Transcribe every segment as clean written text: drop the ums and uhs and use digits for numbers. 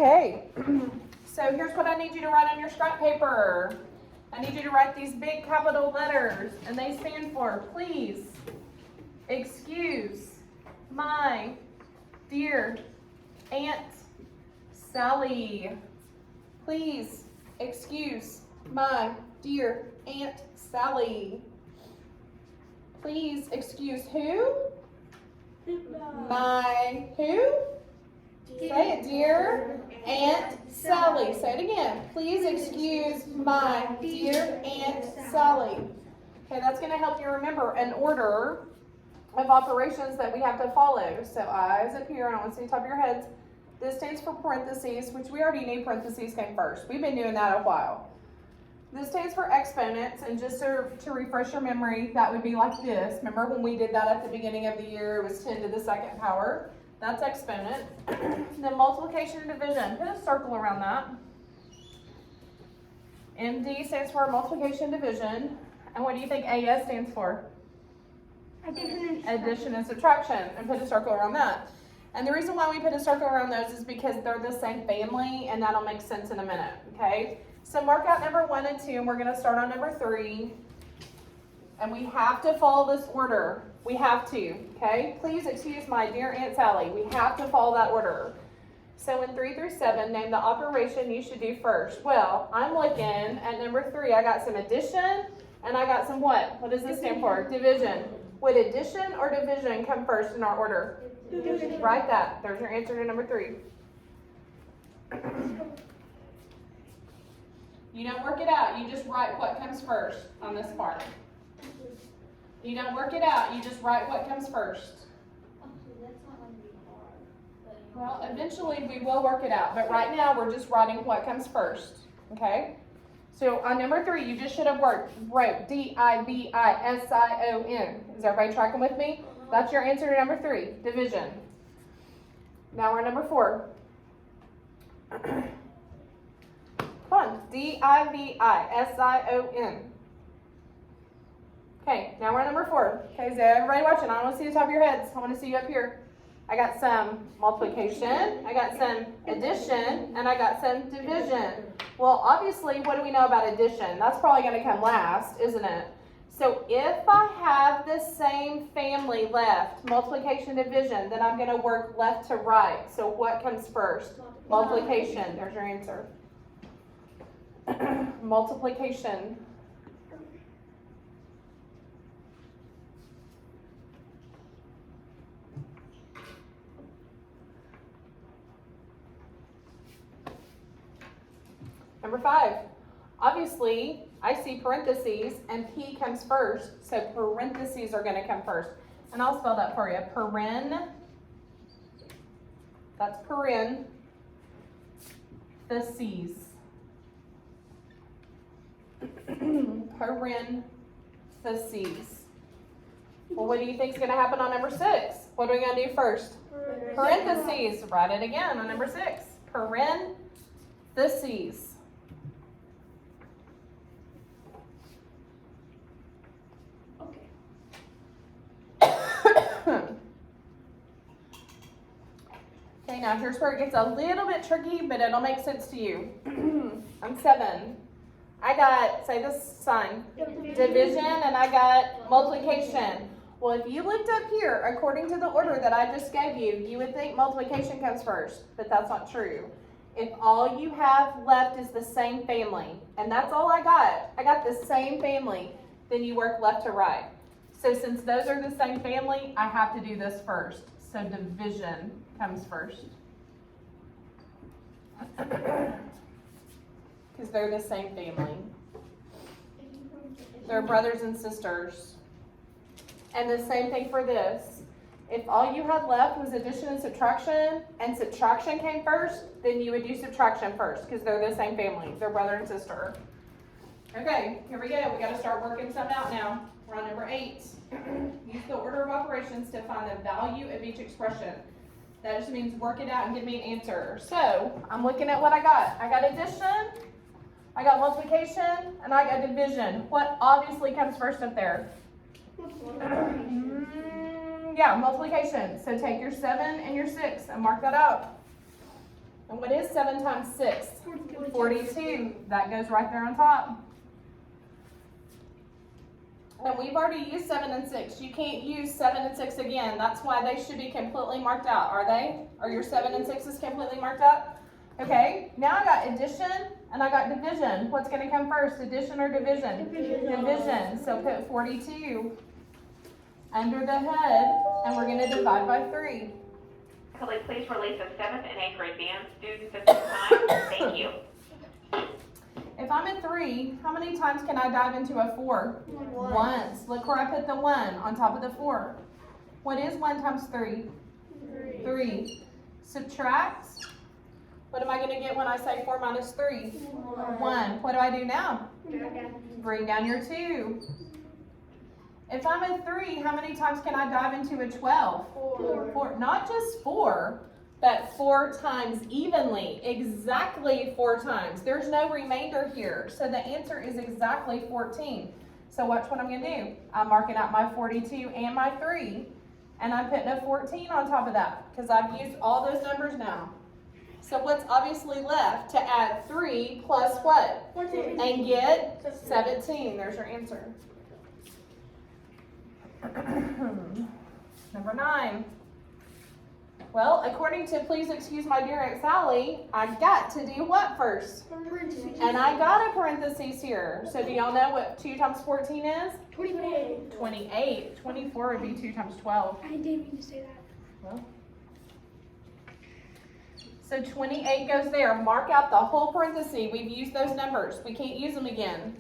Okay, so here's what I need you to write on your scrap paper. I need you to write these big capital letters, and they stand for please excuse my dear Aunt Sally. Please excuse my dear Aunt Sally. Please excuse who? My who? Say it, dear Aunt Sally. Say it again. Please excuse my dear Aunt Sally. Okay, that's going to help you remember an order of operations that we have to follow. So eyes up here, and I want to see the top of your heads. This stands for parentheses, which we already knew parentheses came first. We've been doing that a while. This stands for exponents, and just to refresh your memory, that would be like this. Remember when we did that at the beginning of the year, it was 10 to the second power. That's exponent. Then multiplication and division. Put a circle around that. MD stands for multiplication and division. And what do you think AS stands for? Addition and subtraction. And put a circle around that. And the reason why we put a circle around those is because they're the same family, and that'll make sense in a minute, okay? So mark out number 1 and 2, and we're going to start on number 3. And we have to follow this order. We have to, okay? Please excuse my dear Aunt Sally. We have to follow that order. So in 3 through 7, name the operation you should do first. Well, I'm looking at number 3. I got some addition, and I got some what? What does this stand for? Division. Would addition or division come first in our order? Division. Write that. There's your answer to number 3. You don't work it out. You just write what comes first on this part. You don't work it out. You just write what comes first. Well, eventually we will work it out, but right now we're just writing what comes first, okay? So on number 3, you just should have wrote D-I-V-I-S-I-O-N. Is everybody tracking with me? That's your answer to number 3, division. Now we're on number 4. Come on, D-I-V-I-S-I-O-N. Okay, now we're on number 4. Okay, is everybody watching? I want to see the top of your heads. I want to see you up here. I got some multiplication, I got some addition, and I got some division. Well, obviously, what do we know about addition? That's probably going to come last, isn't it? So if I have the same family left, multiplication, division, then I'm going to work left to right. So what comes first? Multiplication. There's your answer. Multiplication. Number 5, obviously, I see parentheses, and P comes first, so parentheses are going to come first. And I'll spell that for you. Paren, that's paren, theses. Parentheses. Well, what do you think is going to happen on number 6? What are we going to do first? Parentheses. Write it again on number 6. Parentheses. Okay, now here's where it gets a little bit tricky, but it'll make sense to you. On 7, I got, say this sign, division, and I got multiplication. Well, if you looked up here, according to the order that I just gave you, you would think multiplication comes first, but that's not true. If all you have left is the same family, and that's all I got the same family, then you work left to right. So since those are the same family, I have to do this first. So division comes first. Because they're the same family. They're brothers and sisters. And the same thing for this. If all you had left was addition and subtraction came first, then you would do subtraction first because they're the same family. They're brother and sister. Okay, here we go. We got to start working something out now. We're on number 8. Use the order of operations to find the value of each expression. That just means work it out and give me an answer. So I'm looking at what I got. I got addition, I got multiplication, and I got division. What obviously comes first up there? Yeah, multiplication. So take your 7 and your 6 and mark that out. And what is 7 times 6? 42. That goes right there on top. And we've already used 7 and 6. You can't use 7 and 6 again. That's why they should be completely marked out, are they? Are your 7 and 6s completely marked out? Okay, now I got addition and I got division. What's going to come first, addition or division? Division. So put 42 under the head, and we're going to divide by 3. Could we please release the 7th and 8th grade band students at this time? Thank you. If I'm a 3, how many times can I dive into a 4? Once. Look where I put the 1 on top of the 4. What is 1 times 3? 3. Subtract. What am I going to get when I say 4 minus 3? 1. What do I do now? Bring down your 2. If I'm a 3, how many times can I dive into a 12? 4. Not just 4, but 4 times evenly. Exactly 4 times. There's no remainder here. So the answer is exactly 14. So watch what I'm going to do. I'm marking out my 42 and my 3. And I'm putting a 14 on top of that because I've used all those numbers now. So what's obviously left to add 3 plus what? 14. And get 17. There's your answer. Number 9. Well, according to Please Excuse My Dear Aunt Sally, I got to do what first? And I got a parentheses here. So do y'all know what 2 times 14 is? 28. 28. 24 would be 2 times 12. I didn't mean to say that. Well, so 28 goes there. Mark out the whole parenthesis. We've used those numbers. We can't use them again.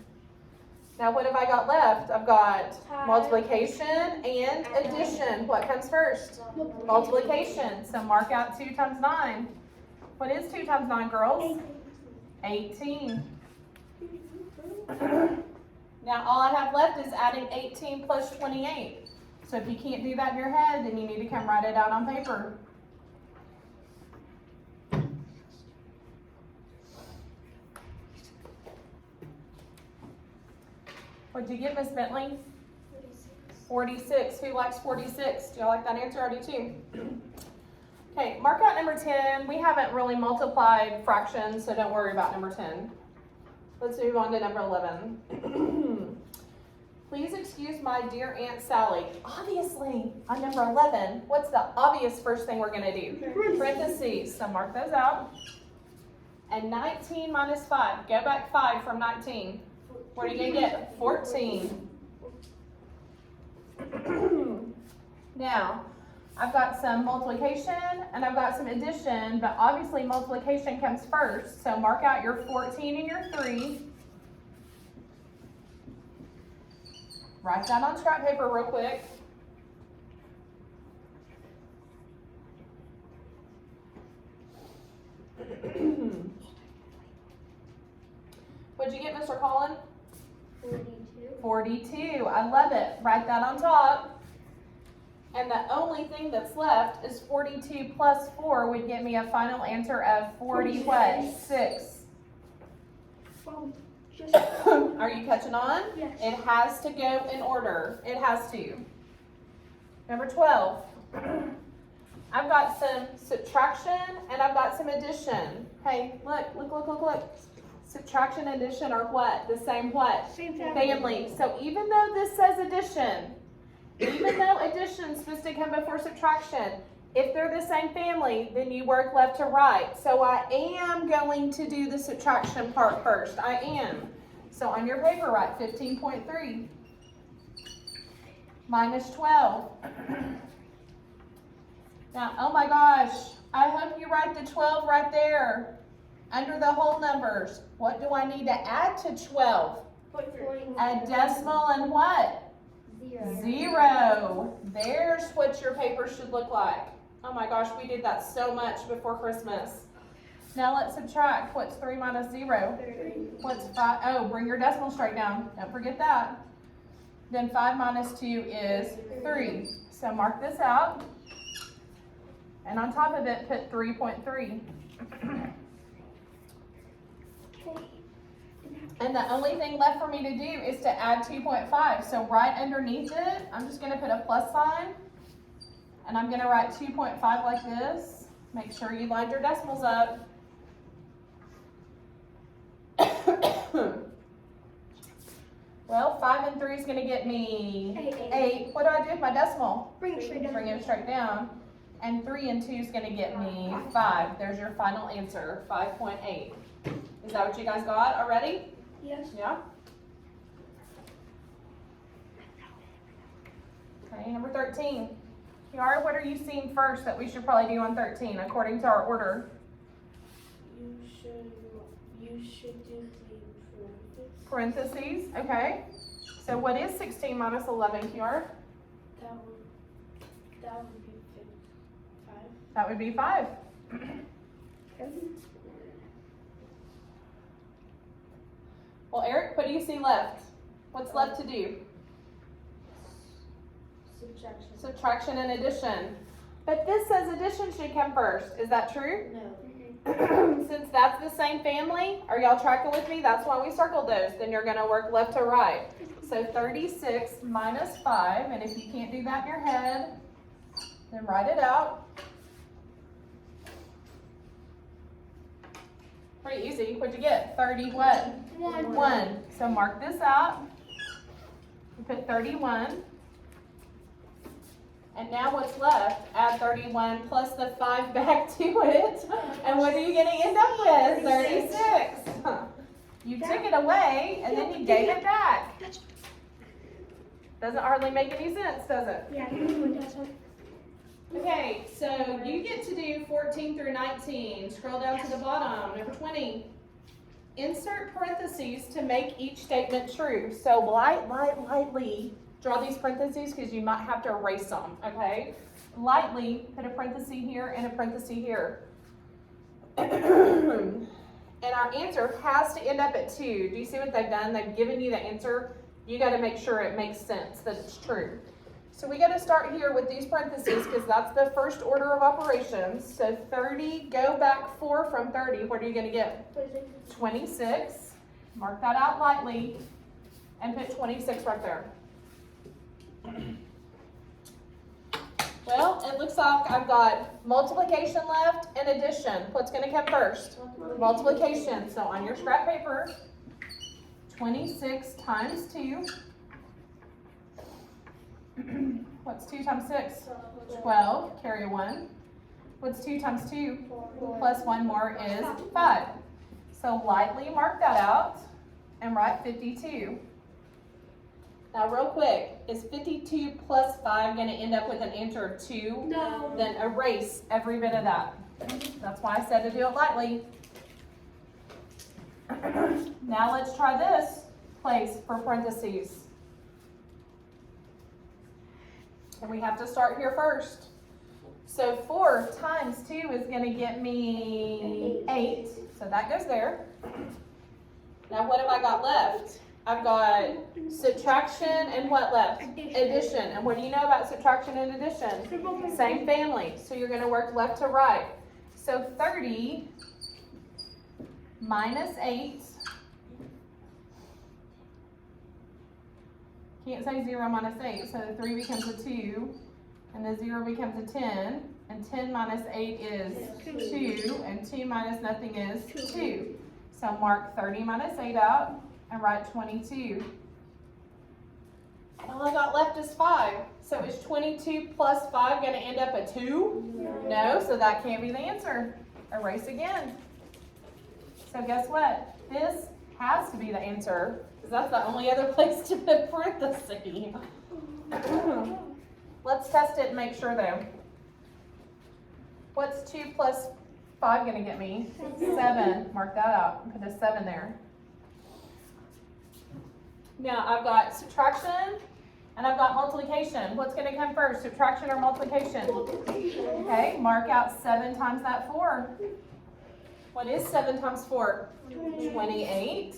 Now what have I got left? I've got multiplication and addition. What comes first? Multiplication. So mark out 2 times 9. What is 2 times 9, girls? 18. Now all I have left is adding 18 plus 28. So if you can't do that in your head, then you need to come write it out on paper. What'd you get, Miss Bentley? 46. Who likes 46? Do y'all like that answer? I do too. Okay, mark out number 10. We haven't really multiplied fractions, so don't worry about number 10. Let's move on to number 11. Please excuse my dear Aunt Sally. Obviously, on number 11, what's the obvious first thing we're going to do? Parentheses. So mark those out. And 19 minus 5. Go back 5 from 19. What are you going to get? 14. Now, I've got some multiplication and I've got some addition, but obviously multiplication comes first. So mark out your 14 and your 3. Write that on scrap paper real quick. What'd you get, Mr. Collin? 42. I love it. Write that on top. And the only thing that's left is 42 plus 4 would get me a final answer of 46. Are you catching on? Yes. It has to go in order. It has to. Number 12. I've got some subtraction and I've got some addition. Hey, look. Subtraction and addition are what? The same what? Same family. Family. So even though this says addition, even though addition is supposed to come before subtraction, if they're the same family, then you work left to right. So I am going to do the subtraction part first. I am. So on your paper, write 15.3 minus 12. Now, oh my gosh, I hope you write the 12 right there under the whole numbers. What do I need to add to 12? A decimal and what? 0. There's what your paper should look like. Oh my gosh, we did that so much before Christmas. Now let's subtract. What's 3 minus 0? 3. What's 5? Oh, bring your decimal straight down. Don't forget that. Then 5 minus 2 is 3. So mark this out. And on top of it, put 3.3. And the only thing left for me to do is to add 2.5. So right underneath it, I'm just going to put a plus sign. And I'm going to write 2.5 like this. Make sure you line your decimals up. 5 and 3 is going to get me Eight. 8. What do I do with my decimal? Bring it straight down. Bring it straight down. And 3 and 2 is going to get me 5. There's your final answer, 5.8. Is that what you guys got already? Yes. Yeah? Okay, number 13. Kiara, what are you seeing first that we should probably do on 13 according to our order? You should do the parentheses. Parentheses, okay. So what is 16 minus 11, Kiara? That would be 5. That would be 5. Well, Eric, what do you see left? What's left to do? Subtraction. Subtraction and addition. But this says addition should come first. Is that true? No. Since that's the same family, are y'all tracking with me? That's why we circled those. Then you're going to work left to right. So 36 minus 5, and if you can't do that in your head, then write it out. Pretty easy. What'd you get? 30 what? 1. So mark this out. You put 31. And now what's left? Add 31 plus the 5 back to it. And what are you going to end up with? 36. You took it away and then you gave it back. Doesn't hardly make any sense, does it? Yeah, you that's one. Okay, so you get to do 14 through 19. Scroll down to the bottom, number 20. Insert parentheses to make each statement true. So lightly draw these parentheses because you might have to erase them, okay? Lightly put a parenthesis here and a parenthesis here. And our answer has to end up at 2. Do you see what they've done? They've given you the answer. You got to make sure it makes sense, that it's true. So we got to start here with these parentheses because that's the first order of operations. So 30, go back 4 from 30. What are you going to get? 26. Mark that out lightly and put 26 right there. Well, it looks like I've got multiplication left and addition. What's going to come first? Multiplication. So on your scrap paper, 26 times 2. What's 2 times 6? 12. Carry a 1. What's 2 times 2? Plus 1 more is 5. So lightly mark that out and write 52. Now real quick, is 52 plus 5 going to end up with an answer of 2? No. Then erase every bit of that. That's why I said to do it lightly. Now let's try this place for parentheses. And we have to start here first. So 4 times 2 is going to get me 8. So that goes there. Now what have I got left? I've got subtraction and what left? Addition. And what do you know about subtraction and addition? Same family. So you're going to work left to right. So 30 minus 8. Can't say 0 minus 8. So the 3 becomes a 2. And the 0 becomes a 10. And 10 minus 8 is 2. And 2 minus nothing is 2. So mark 30 minus 8 out. And write 22. All I got left is 5. So is 22 plus 5 going to end up at 2? No, so that can't be the answer. Erase again. So guess what? This has to be the answer, because that's the only other place to put parentheses. Let's test it and make sure though. What's 2 plus 5 going to get me? 7. Mark that out and put a 7 there. Now I've got subtraction and I've got multiplication. What's going to come first, subtraction or multiplication? Okay, mark out 7 times that 4. What is 7 times 4? 28.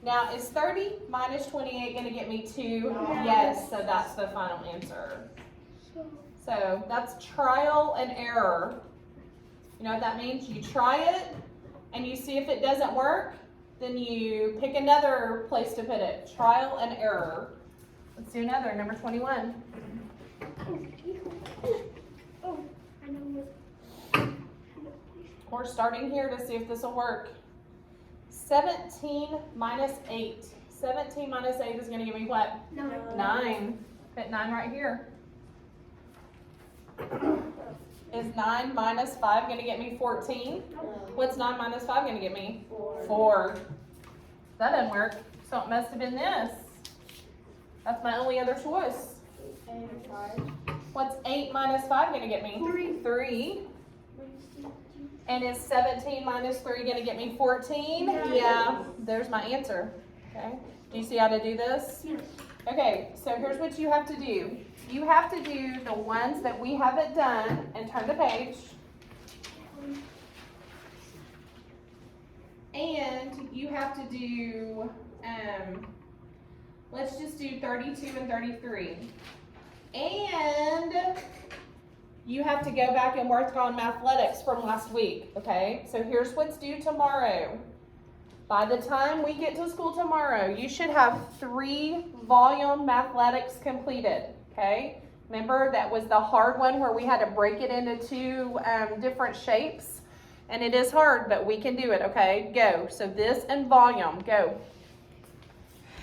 Now is 30 minus 28 going to get me 2? Yes, so that's the final answer. So that's trial and error. You know what that means? You try it and you see if it doesn't work. Then you pick another place to put it. Trial and error. Let's do another, number 21. Oh, I know. We're starting here to see if this will work. 17 minus 8. 17 minus 8 is going to give me what? 9. Put 9 right here. Is 9 minus 5 going to get me 14? What's 9 minus 5 going to get me? 4. That doesn't work. So it must have been this. That's my only other choice. 8 and 5. What's 8 minus 5 going to get me? 3. And is 17 minus 3 going to get me 14? Yeah. There's my answer. Okay. Do you see how to do this? Yes. Okay, so here's what you have to do. You have to do the ones that we haven't done and turn the page. And you have to do, let's just do 32 and 33. And you have to go back and work on athletics from last week, okay? So here's what's due tomorrow. By the time we get to school tomorrow, you should have 3 volume athletics completed, okay? Remember, that was the hard one where we had to break it into 2 different shapes. And it is hard, but we can do it, okay? Go. So this and volume, go.